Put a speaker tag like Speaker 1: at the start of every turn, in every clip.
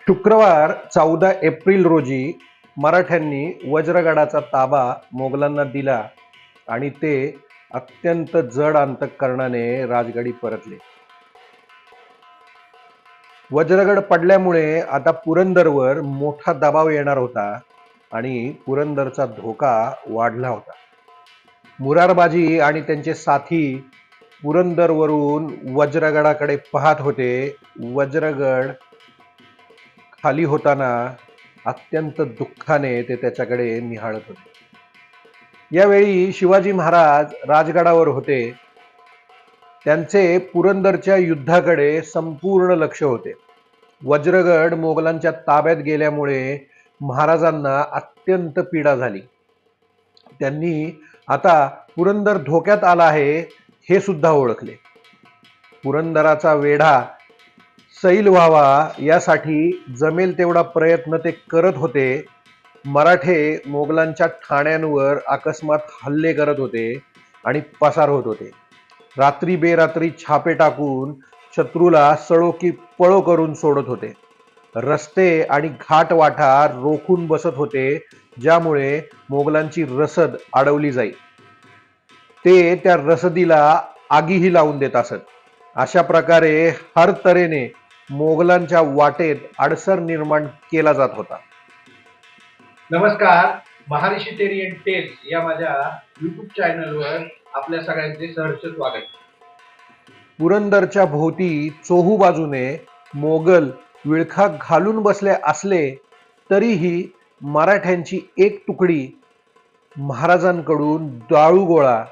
Speaker 1: शुक्रवार 14 एप्रिल रोजी मराठ्यांनी वज्रगडाचा ताबा मोगलांना दिला आणि ते अत्यंत जड अंतःकरणाने राजगडी परतले. वज्रगड पडल्यामुळे आता पुरंदरवर मोठा दबाव येणार होता आणि पुरंदरचा धोका वाढला होता. मुरारबाजी आणि त्यांचे साथी पुरंदरवरून वज्रगडाकडे पाहत होते. वज्रगड खाली होताना अत्यंत दुःखाने ते त्याच्याकडे निहाळत होते. यावेळी शिवाजी महाराज राजगडावर होते. त्यांचे पुरंदरच्या युद्धाकडे संपूर्ण लक्ष होते. वज्रगड मोगलांच्या ताब्यात गेल्यामुळे महाराजांना अत्यंत पीडा झाली. त्यांनी आता पुरंदर धोक्यात आला आहे हे सुद्धा ओळखले. पुरंदराचा वेढा सैल व्हावा यासाठी जमेल तेवढा प्रयत्न ते करत होते. मराठे मोगलांच्या ठाण्यांवर अकस्मात हल्ले करत होते आणि पसार होत होते. रात्री बेरात्री छापे टाकून शत्रूला सळो की पळो करून सोडत होते. रस्ते आणि घाटवाटा रोखून बसत होते, ज्यामुळे मोगलांची रसद अडवली जाई. ते त्या रसदीला आगीही लावून देत असत. अशा प्रकारे हर तऱ्हेने मोगलांच्या वाटेत अडसर निर्माण केला जात होता.
Speaker 2: नमस्कार, महर्षी टेरियन टेल्स या माझ्या YouTube चॅनलवर आपल्या सगळ्यांचे सहर्ष स्वागत.
Speaker 1: पुरंदरच्या भोवती चोहू बाजूने मोगल विळखा घालून बसले असले तरीही मराठ्यांची एक तुकडी महाराजांकडून दाळूगोळा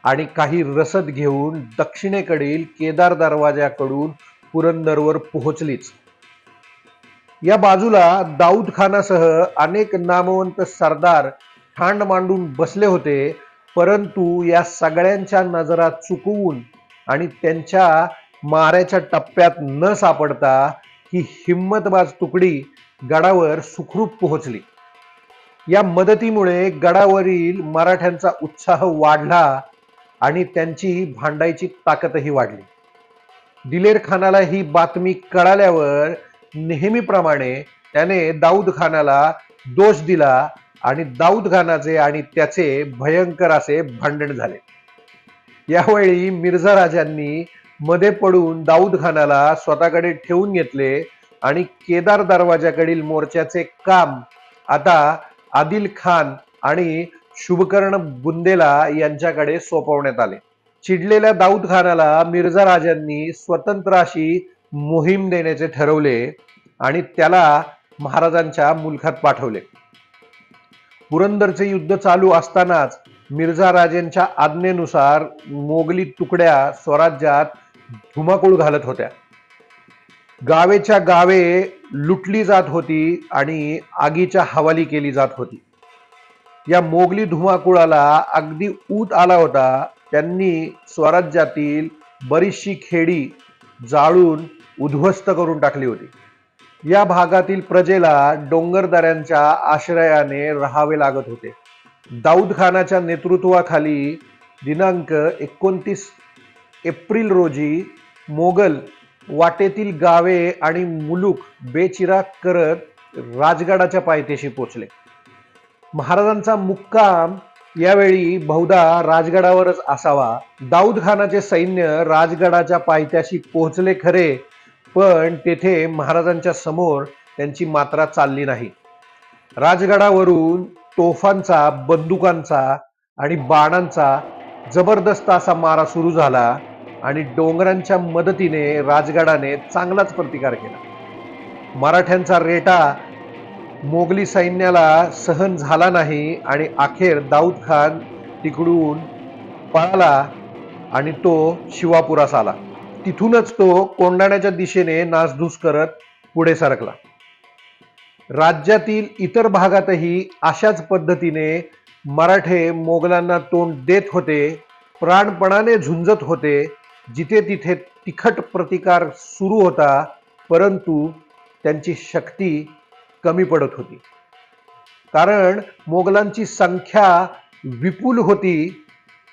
Speaker 1: आणि काही रसद घेऊन दक्षिणेकडील केदार दरवाजाकडून पुरंदरवर पोहोचलीच. या बाजूला दाऊद खानासह अनेक नामवंत सरदार ठाण मांडून बसले होते, परंतु या सगळ्यांच्या नजरा चुकवून आणि त्यांच्या माऱ्याच्या टप्प्यात न सापडता ही हिम्मतबाज तुकडी गडावर सुखरूप पोहोचली. या मदतीमुळे गडावरील मराठ्यांचा उत्साह वाढला आणि त्यांची भांडायची ताकदही वाढली. दिलेर खानाला ही बातमी कळाल्यावर नेहमीप्रमाणे त्याने दाऊद खानाला दोष दिला आणि दाऊद खानाचे आणि त्याचे भयंकर असे भांडण झाले. यावेळी मिर्झा राजांनी मध्ये पडून दाऊद खानाला स्वतःकडे ठेवून घेतले आणि केदार दरवाजाकडील मोर्चाचे काम आता आदिल खान आणि शुभकर्ण बुंदेला यांच्याकडे सोपवण्यात आले. चिडलेल्या दाऊद खानाला मिर्झा राजांनी स्वतंत्र अशी मोहीम देण्याचे ठरवले आणि त्याला महाराजांच्या मुलखात पाठवले. पुरंदरचे युद्ध चालू असतानाच मिर्झा राजांच्या आज्ञेनुसार मोगली तुकड्या स्वराज्यात धुमाकूळ घालत होत्या. गावेच्या गावे लुटली जात होती आणि आगीच्या हवाली केली जात होती. या मोगली धुमाकूळाला अगदी ऊत आला होता. त्यांनी स्वराज्यातील बरीचशी खेडी जाळून उद्ध्वस्त करून टाकली होती. या भागातील प्रजेला डोंगरदऱ्यांच्या आश्रयाने राहावे लागत होते. दाऊद खानाच्या नेतृत्वाखाली दिनांक 29 एप्रिल रोजी मोगल वाटेतील गावे आणि मुलूक बेचिराग करत राजगडाच्या पायथ्याशी पोचले. महाराजांचा मुक्काम यावेळी बहुधा राजगडावरच असावा. दाऊद खानाचे सैन्य राजगडाच्या पायथ्याशी पोहोचले खरे, पण तेथे महाराजांच्या समोर त्यांची मात्रा चालली नाही. राजगडावरून तोफांचा, बंदुकांचा आणि बाणांचा जबरदस्त असा मारा सुरू झाला आणि डोंगरांच्या मदतीने राजगडाने चांगलाच प्रतिकार केला. मराठ्यांचा रेटा मोगली सैन्याला सहन झाला नाही आणि अखेर दाऊद खान तिकडून पळाला आणि तो शिवापुरास आला. तिथूनच तो कोंढाण्याच्या दिशेने नासधूस करत पुढे सरकला. राज्यातील इतर भागातही अशाच पद्धतीने मराठे मोगलांना तोंड देत होते, प्राणपणाने झुंजत होते. जिथे तिथे तिखट प्रतिकार सुरू होता, परंतु त्यांची शक्ती कमी पडत होती. कारण मोगलांची संख्या विपुल होती.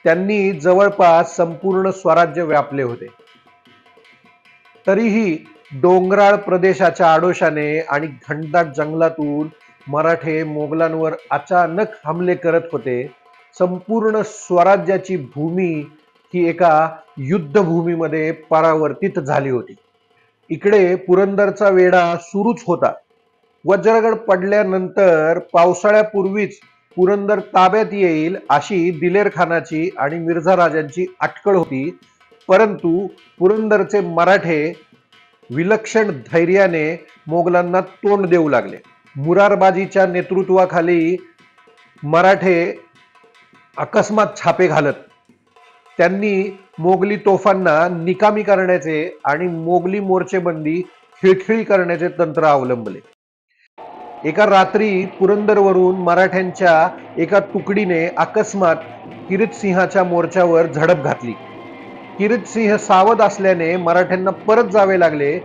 Speaker 1: त्यांनी जवळपास संपूर्ण स्वराज्य व्यापले होते. तरीही डोंगराळ प्रदेशाच्या आडोशाने आणि घनदाट जंगलातून मराठे मोगलांवर अचानक हमले करत होते. संपूर्ण स्वराज्याची भूमी ही एका युद्धभूमीमध्ये परावर्तित झाली होती. इकडे पुरंदरचा वेढा सुरूच होता. वज्रगड पडल्यानंतर पावसाळ्यापूर्वीच पुरंदर ताब्यात येईल अशी दिलेर खानाची आणि मिर्झा राजांची अटकळ होती. परंतु पुरंदरचे मराठे विलक्षण धैर्याने मोगलांना तोंड देऊ लागले. मुरारबाजीच्या नेतृत्वाखाली मराठे अकस्मात छापे घालत त्यांनी मोगली तोफांना निकामी करण्याचे आणि मोगली मोर्चेबंदी खिळखिळी करण्याचे तंत्र अवलंबले. एका रात्री पुरंदरवरून मराठ्यांच्या एका तुकडीने अकस्मात किरीटसिंहाच्या मोर्चावर झडप घातली. किरीटसिंह सावध असल्याने मराठ्यांना परत जावे लागले.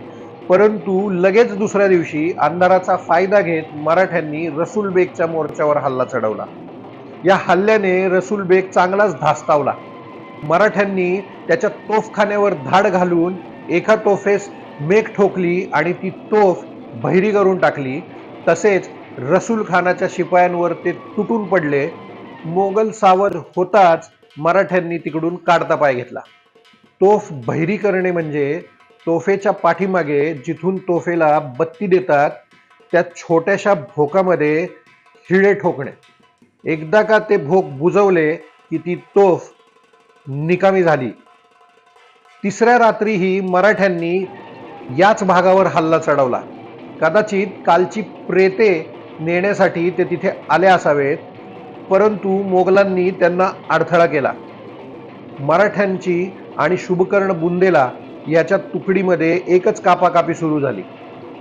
Speaker 1: परंतु लगेच दुसऱ्या दिवशी अंधाराचा फायदा घेत मराठ्यांनी रसूल बेगच्या मोर्चावर हल्ला चढवला. या हल्ल्याने रसूल बेग चांगलाच धास्तावला. मराठ्यांनी त्याच्या तोफखान्यावर धाड घालून एका तोफेस मेख ठोकली आणि ती तोफ बहिरी करून टाकली. तसेच रसूल खानाच्या शिपायांवर ते तुटून पडले. मोगल सावध होताच मराठ्यांनी तिकडून काढता पाय घेतला. तोफ बहिरी करणे म्हणजे तोफेच्या पाठीमागे जिथून तोफेला बत्ती देतात त्या छोट्याशा भोकामध्ये खिळे ठोकणे. एकदा का ते भोक बुजवले की ती तोफ निकामी झाली. तिसऱ्या रात्रीही मराठ्यांनी याच भागावर हल्ला चढवला. कदाचित कालची प्रेते नेण्यासाठी ते तिथे आले असावेत, परंतु मोगलांनी त्यांना अडथळा केला. मराठ्यांची आणि शुभकर्ण बुंदेला याच्या तुकडीमध्ये एकच कापाकापी सुरू झाली.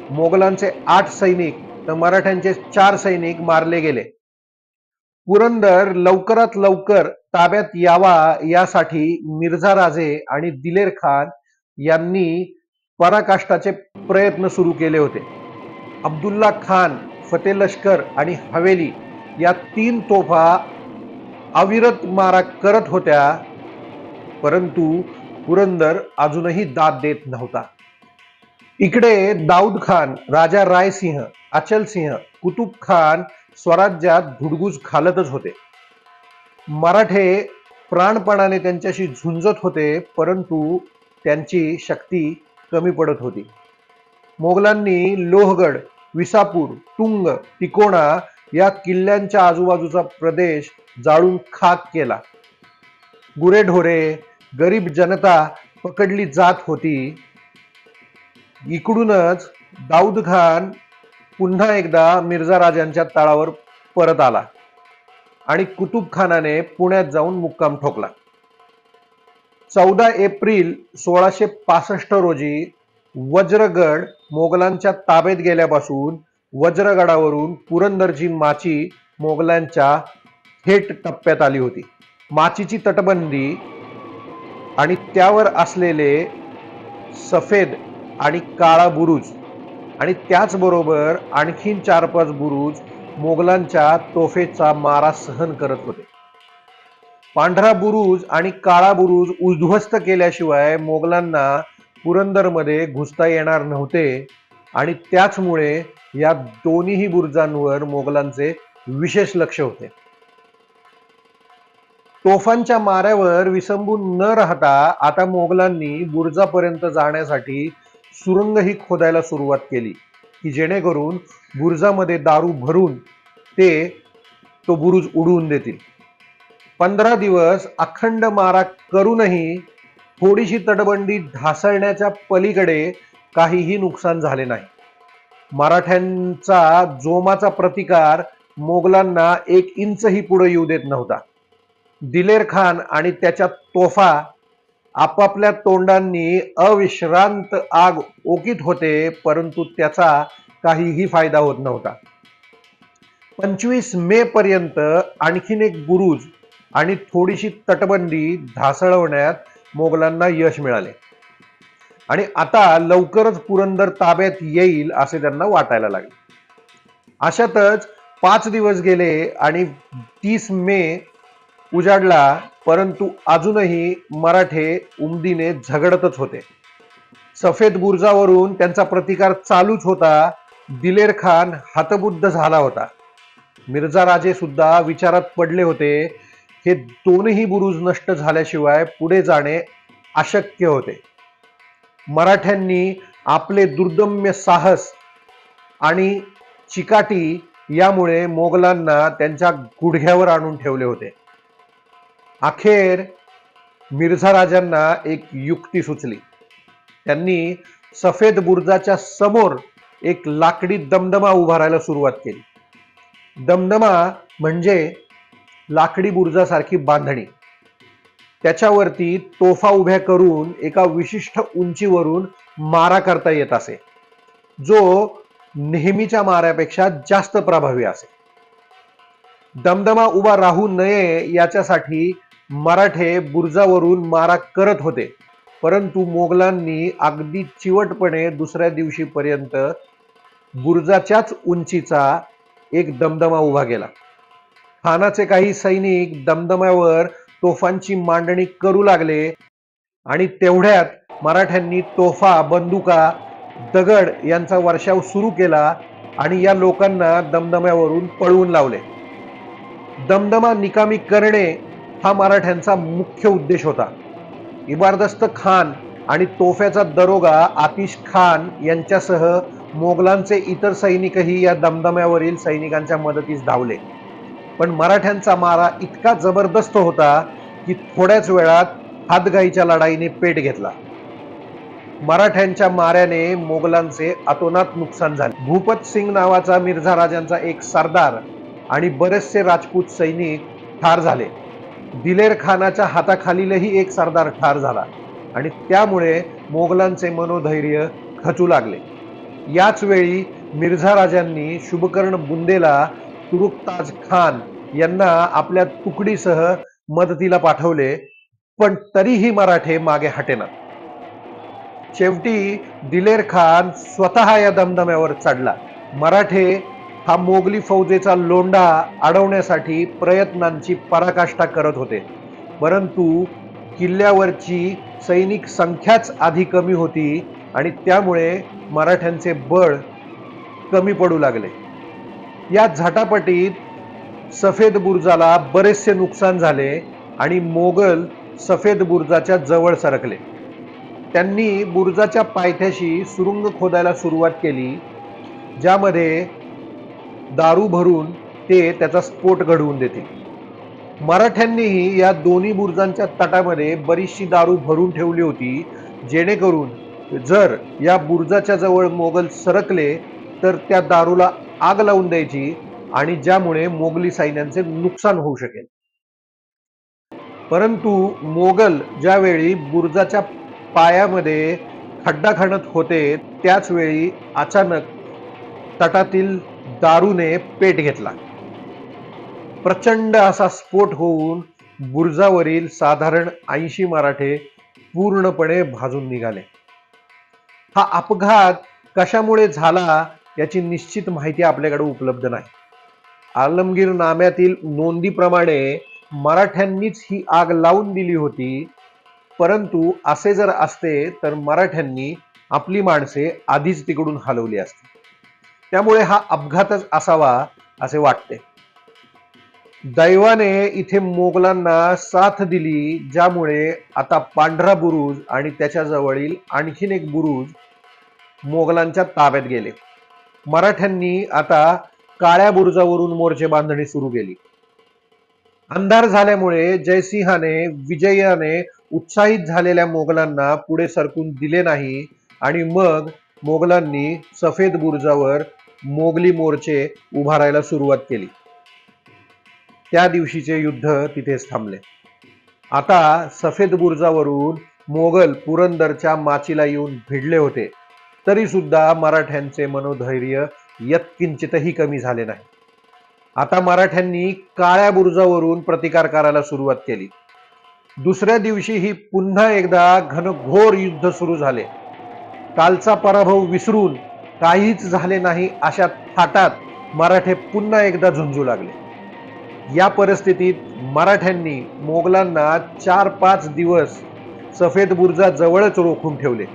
Speaker 1: मोगलांचे 8 सैनिक तर मराठ्यांचे 4 सैनिक मारले गेले. पुरंदर लवकरात लवकर ताब्यात यावा यासाठी मिर्झा राजे आणि दिलेर खान यांनी पराकाष्ठाचे प्रयत्न सुरू केले होते. अब्दुल्ला खान, फते लष्कर आणि हवेली या 3 तोफा अविरत मारा करत होत्या, परंतु पुरंदर अजूनही दाद देत नव्हता. इकडे दाऊद खान, राजा रायसिंह, अचलसिंह, कुतुब खान स्वराज्यात धुडगूस घालतच होते. मराठे प्राणपणाने त्यांच्याशी झुंजत होते, परंतु त्यांची शक्ती कमी पडत होती. मोगलांनी लोहगड, विसापूर, तुंग, तिकोणा या किल्ल्यांच्या आजूबाजूचा प्रदेश जाळून खाक केला. गुरेढोरे, गरीब जनता पकडली जात होती. इकडूनच दाऊद खान पुन्हा एकदा मिर्झा राजांच्या तळावर परत आला आणि कुतुब खानाने पुण्यात जाऊन मुक्काम ठोकला. 14 एप्रिल 1665 रोजी वज्रगड मोगलांच्या ताब्यात गेल्यापासून वज्रगडावरून पुरंदरची माची मोगलांच्या थेट टप्प्यात आली होती. माचीची तटबंदी आणि त्यावर असलेले सफेद आणि काळा बुरुज आणि त्याचबरोबर आणखीन 4-5 बुरुज मोगलांच्या तोफेचा मारा सहन करत होते. पांढरा बुरुज आणि काळा बुरुज उद्ध्वस्त केल्याशिवाय मोगलांना पुरंदरमध्ये घुसता येणार नव्हते आणि त्याचमुळे या दोन्ही बुरुजांवर मोगलांचे विशेष लक्ष होते. तोफांच्या माऱ्यावर विसंबून न राहता आता मोगलांनी बुरुजापर्यंत जाण्यासाठी सुरंगही खोदायला सुरुवात केली की जेणेकरून बुरुजामध्ये दारू भरून ते तो बुरुज उडवून देतील. 15 दिवस अखंड मारा करूनही थोडीशी तटबंदी ढासळण्याच्या पलीकडे काहीही नुकसान झाले नाही. मराठ्यांचा जोमाचा प्रतिकार मोगलांना 1 इंचही पुढे येऊ देत नव्हता. दिलेर खान आणि त्याच्या तोफा आपापल्या तोंडांनी अविश्रांत आग ओकीत होते, परंतु त्याचा काहीही फायदा होत नव्हता. 25 मे पर्यंत आणखीन एक बुरुज आणि थोडीशी तटबंदी ढासळवण्यात मोगलांना यश मिळाले आणि आता लवकरच पुरंदर ताब्यात येईल असे त्यांना वाटायला लागले. अशातच 5 दिवस गेले आणि 30 मे उजाडला, परंतु अजूनही मराठे उमदीने झगडतच होते. सफेद बुर्जावरून त्यांचा प्रतिकार चालूच होता. दिलेर खान हतबुद्ध झाला होता. मिर्झा राजे सुद्धा विचारात पडले होते. हे दोनही बुरुज नष्ट झाल्याशिवाय पुढे जाणे अशक्य होते. मराठ्यांनी आपले दुर्दम्य साहस आणि चिकाटी यामुळे मोगलांना त्यांच्या गुडघ्यावर आणून ठेवले होते. अखेर मिर्झा राजांना एक युक्ती सुचली. त्यांनी सफेद बुर्जाच्या समोर एक लाकडी दमदमा उभारायला सुरुवात केली. दमदमा म्हणजे लाकडी बुर्जासारखी बांधणी. त्याच्यावरती तोफा उभ्या करून एका विशिष्ट उंचीवरून मारा करता येत असे, जो नेहमीच्या माऱ्यापेक्षा जास्त प्रभावी असे. दमदमा उभा राहू नये याच्यासाठी मराठे बुर्जावरून मारा करत होते, परंतु मोगलांनी अगदी चिवटपणे दुसऱ्या दिवशीपर्यंत बुर्जाच्याच उंचीचा एक दमदमा उभा केला. खानाचे काही सैनिक दमदम्यावर तोफांची मांडणी करू लागले आणि तेवढ्यात मराठ्यांनी तोफा, बंदुका, दगड यांचा वर्षाव सुरू केला आणि या लोकांना दमदम्यावरून पळवून लावले. दमदमा निकामी करणे हा मराठ्यांचा मुख्य उद्देश होता. इबारदस्त खान आणि तोफ्याचा दरोगा आतिश खान यांच्यासह मोगलांचे इतर सैनिकही या दमदम्यावरील सैनिकांच्या मदतीस धावले. पण मराठ्यांचा मारा इतका जबरदस्त होता की थोड्याच वेळात हातगाईच्या लढाईने पेट घेतला. मराठ्यांच्या माऱ्याने मोगलांचे अतोनात नुकसान झाले. भूपत सिंग नावाचा मिर्झा राजांचा एक सरदार आणि बरेचसे राजपूत सैनिक ठार झाले. दिलेर खानाच्या हाताखालीलही एक सरदार ठार झाला आणि त्यामुळे मोगलांचे मनोधैर्य खचू लागले. याच वेळी मिर्झा राजांनी शुभकर्ण बुंदेला तुरुकताज खान यांना आपल्या तुकडीसह मदतीला पाठवले, पण तरीही मराठे मागे हटेनात. शेवटी दिलेर खान स्वतः या दमदम्यावर चढला. मराठे हा मोगली फौजेचा लोंढा अडवण्यासाठी प्रयत्नांची पराकाष्ठा करत होते, परंतु किल्ल्यावरची सैनिक संख्याच आधी कमी होती आणि त्यामुळे मराठ्यांचे बळ कमी पडू लागले. या झटापटीत सफेद बुर्जाला बरेचसे नुकसान झाले आणि मोगल सफेद बुर्जाच्या जवळ सरकले. त्यांनी बुर्जाच्या पायथ्याशी सुरुंग खोदायला सुरुवात केली, ज्यामध्ये दारू भरून ते त्याचा स्फोट घडवून देतील. मराठ्यांनीही या दोन्ही बुर्जांच्या तटामध्ये बरीचशी दारू भरून ठेवली होती, जेणेकरून जर या बुर्जाच्या जवळ मोगल सरकले तर त्या दारूला आग लावून द्यायची आणि ज्यामुळे मोगली सैन्यांचे नुकसान होऊ शकेल. परंतु मोगल ज्यावेळी बुर्जाच्या पायामध्ये खड्डा खणत होते, त्याच वेळी अचानक तटातील दारूने पेट घेतला. प्रचंड असा स्फोट होऊन बुर्जावरील साधारण 80 मराठे पूर्णपणे भाजून निघाले. हा अपघात कशामुळे झाला याची निश्चित माहिती आपल्याकडे उपलब्ध नाही. आलमगीर नाम्यातील नोंदीप्रमाणे मराठ्यांनीच ही आग लावून दिली होती, परंतु असे जर असते तर मराठ्यांनी आपली माणसे आधीच तिकडून हलवली असती. त्यामुळे हा अपघातच असावा असे वाटते. दैवाने इथे मोगलांना साथ दिली, ज्यामुळे आता पांढरा बुरुज आणि त्याच्या जवळील आणखीन एक बुरुज मोगलांच्या ताब्यात गेले. मराठ्यांनी आता काळ्या बुरुजावरून मोर्चे बांधणी सुरू केली. अंधार झाल्यामुळे जयसिंहाने विजयाने उत्साहित झालेल्या मोगलांना पुढे सरकून दिले नाही आणि मग मोगलांनी सफेद बुरुजावर मोगली मोर्चे उभारायला सुरुवात केली. त्या दिवशीचे युद्ध तिथेच थांबले. आता सफेद बुरुजावरून मोगल पुरंदरच्या माचीला येऊन भिडले होते, तरी सुद्धा मराठ्यांचे मनोधैर्य यत्किंचितही कमी झाले नाही. आता मराठ्यांनी काळ्या बुरुजावरून प्रतिकार करायला सुरुवात केली. दुसऱ्या दिवशीही पुन्हा एकदा घनघोर युद्ध सुरू झाले. कालचा पराभव विसरून काहीच झाले नाही अशा थाटात मराठे पुन्हा एकदा झुंजू लागले. या परिस्थितीत मराठ्यांनी मोगलांना 4-5 दिवस सफेद बुर्जा जवळच रोखून ठेवले.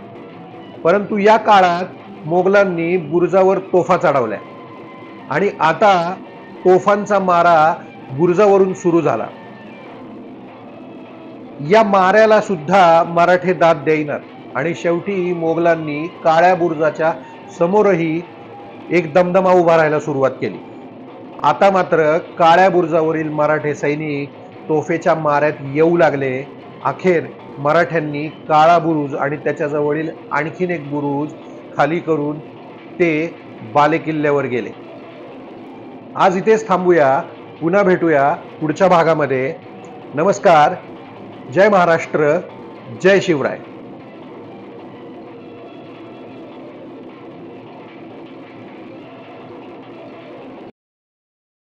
Speaker 1: परंतु या काळात मोगलांनी बुरुजावर तोफा चढवल्या आणि आता तोफांचा मारा बुरुजावरून सुरू झाला. या माऱ्याला सुद्धा मराठे दाद देईनात आणि शेवटी मोगलांनी काळ्या बुरुजाच्या समोरही एक दमदमा उभा राहायला सुरुवात केली. आता मात्र काळ्या बुरुजावरील मराठे सैनिक तोफेच्या माऱ्यात येऊ लागले. अखेर मराठ्यांनी काळा बुरुज आणि त्याच्याजवळील आणखीन एक बुरुज खाली करून ते बालेकिल्ल्यावर गेले. आज इथेच थांबूया. पुन्हा भेटूया पुढच्या भागामध्ये. नमस्कार. जय महाराष्ट्र. जय शिवराय.